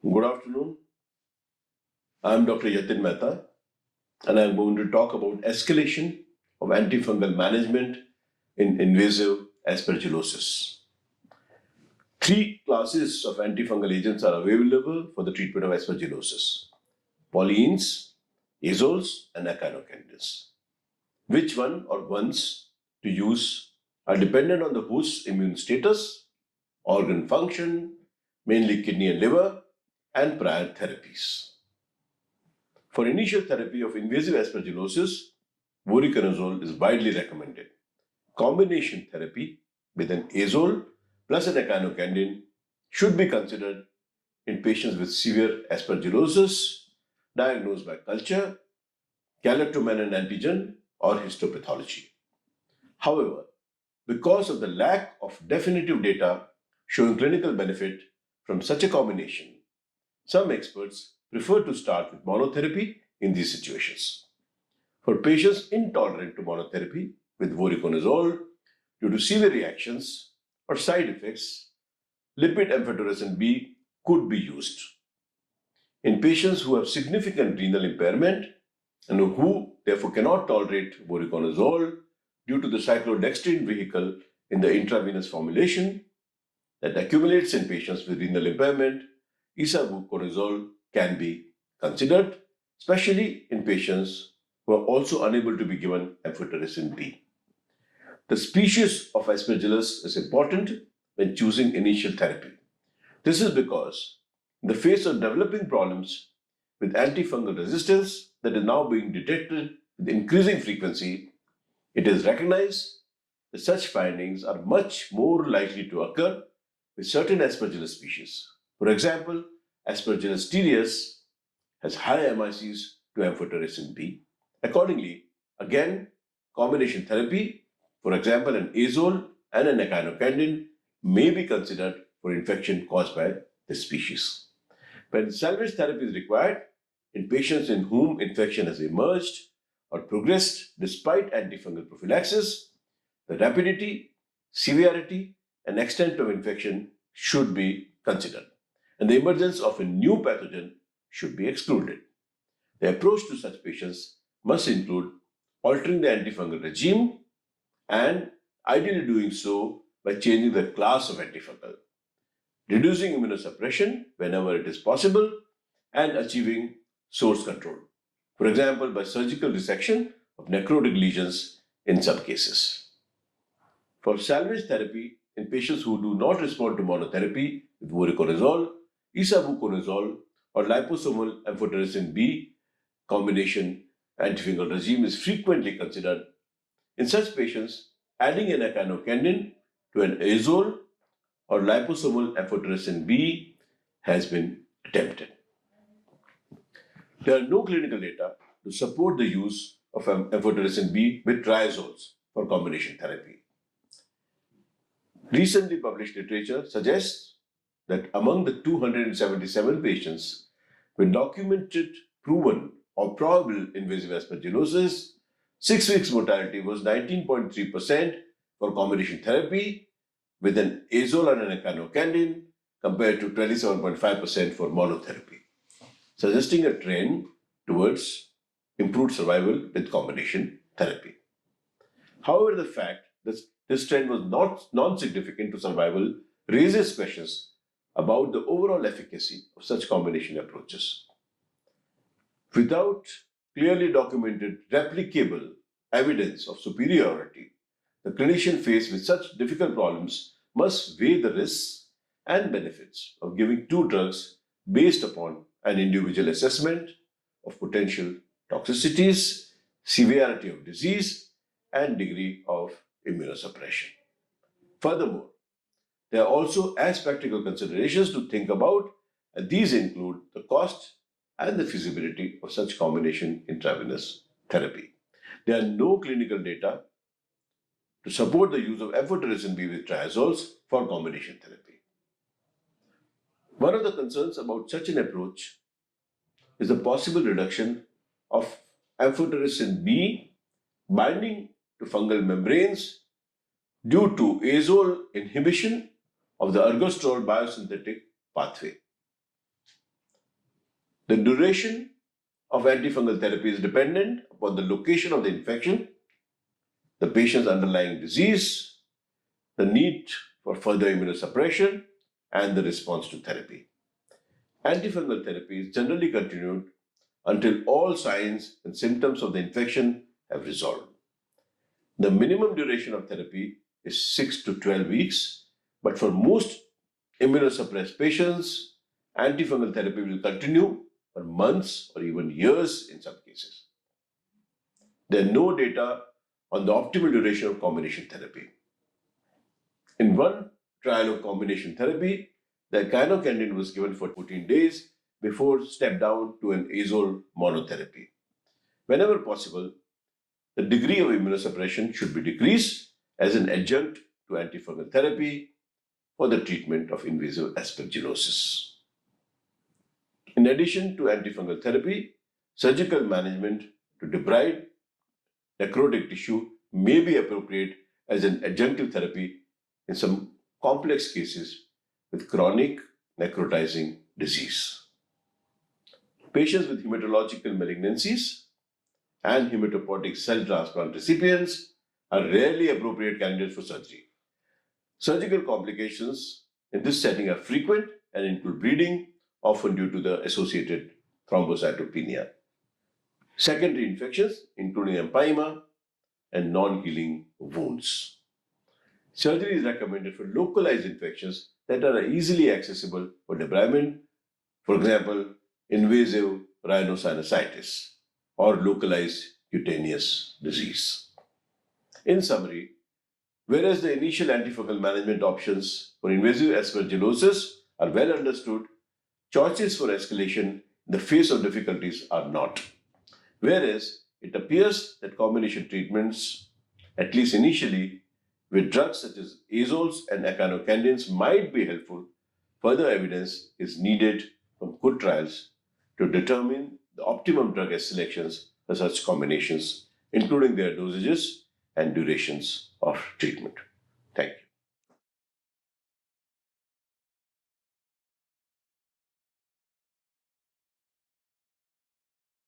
Good afternoon. I'm Dr. Yatin Mehta, and I'm going to talk about escalation of antifungal management in invasive aspergillosis. Three classes of antifungal agents are available for the treatment of aspergillosis: polyenes, azoles, and echinocandins. Which one or ones to use are dependent on the host's immune status, organ function, mainly kidney and liver, and prior therapies. For initial therapy of invasive aspergillosis, voriconazole is widely recommended. Combination therapy with an azole plus an echinocandin should be considered in patients with severe aspergillosis diagnosed by culture, galactomannan antigen, or histopathology. However, because of the lack of definitive data showing clinical benefit from such a combination, some experts prefer to start with monotherapy in these situations. For patients intolerant to monotherapy with voriconazole due to severe reactions or side effects, lipid amphotericin B could be used. In patients who have significant renal impairment and who therefore cannot tolerate voriconazole due to the cyclodextrin vehicle in the intravenous formulation that accumulates in patients with renal impairment, isavuconazole can be considered, especially in patients who are also unable to be given amphotericin B. The species of aspergillus is important when choosing initial therapy. This is because in the face of developing problems with antifungal resistance that is now being detected with increasing frequency, it is recognized that such findings are much more likely to occur with certain aspergillus species. For example, Aspergillus teres has high MICs to amphotericin B. Accordingly, again, combination therapy, for example, an azole and an echinocandin, may be considered for infection caused by this species. When salvage therapy is required in patients in whom infection has emerged or progressed despite antifungal prophylaxis, the rapidity, severity, and extent of infection should be considered, and the emergence of a new pathogen should be excluded. The approach to such patients must include altering the antifungal regime and ideally doing so by changing the class of antifungal, reducing immunosuppression whenever it is possible, and achieving source control. For example, by surgical resection of necrotic lesions in some cases. For salvage therapy in patients who do not respond to monotherapy with voriconazole, isavuconazole, or liposomal amphotericin B combination antifungal regime is frequently considered. In such patients, adding an echinocandin to an azole or liposomal amphotericin B has been attempted. There are no clinical data to support the use of amphotericin B with triazoles for combination therapy. Recently published literature suggests that among the 277 patients with documented, proven, or probable invasive aspergillosis, 6 weeks mortality was 19.3% for combination therapy with an azole and an echinocandin compared to 27.5% for monotherapy, suggesting a trend towards improved survival with combination therapy. However, the fact that this trend was not non-significant to survival raises questions about the overall efficacy of such combination approaches. Without clearly documented replicable evidence of superiority, the clinician faced with such difficult problems must weigh the risks and benefits of giving two drugs based upon an individual assessment of potential toxicities, severity of disease, and degree of immunosuppression. Furthermore, there are also as practical considerations to think about, and these include the cost and the feasibility of such combination intravenous therapy. There are no clinical data to support the use of amphotericin B with triazoles for combination therapy. One of the concerns about such an approach is the possible reduction of amphotericin B binding to fungal membranes due to azole inhibition of the ergosterol biosynthetic pathway. The duration of antifungal therapy is dependent upon the location of the infection, the patient's underlying disease, the need for further immunosuppression, and the response to therapy. Antifungal therapy is generally continued until all signs and symptoms of the infection have resolved. The minimum duration of therapy is 6 to 12 weeks, but for most immunosuppressed patients, antifungal therapy will continue for months or even years in some cases. There are no data on the optimal duration of combination therapy. In one trial of combination therapy, the echinocandin was given for 14 days before step down to an azole monotherapy. Whenever possible, the degree of immunosuppression should be decreased as an adjunct to antifungal therapy for the treatment of invasive aspergillosis. In addition to antifungal therapy, surgical management to debride necrotic tissue may be appropriate as an adjunctive therapy in some complex cases with chronic necrotizing disease. Patients with hematological malignancies and hematopoietic cell transplant recipients are rarely appropriate candidates for surgery. Surgical complications in this setting are frequent and include bleeding, often due to the associated thrombocytopenia. Secondary infections, including empyema and non-healing wounds. Surgery is recommended for localized infections that are easily accessible for debridement, for example, invasive rhinosinusitis or localized cutaneous disease. In summary, whereas the initial antifungal management options for invasive aspergillosis are well understood, choices for escalation in the face of difficulties are not. Whereas it appears that combination treatments, at least initially, with drugs such as azoles and echinocandins might be helpful, further evidence is needed from good trials to determine the optimum drug selections for such combinations, including their dosages and durations of treatment. Thank you.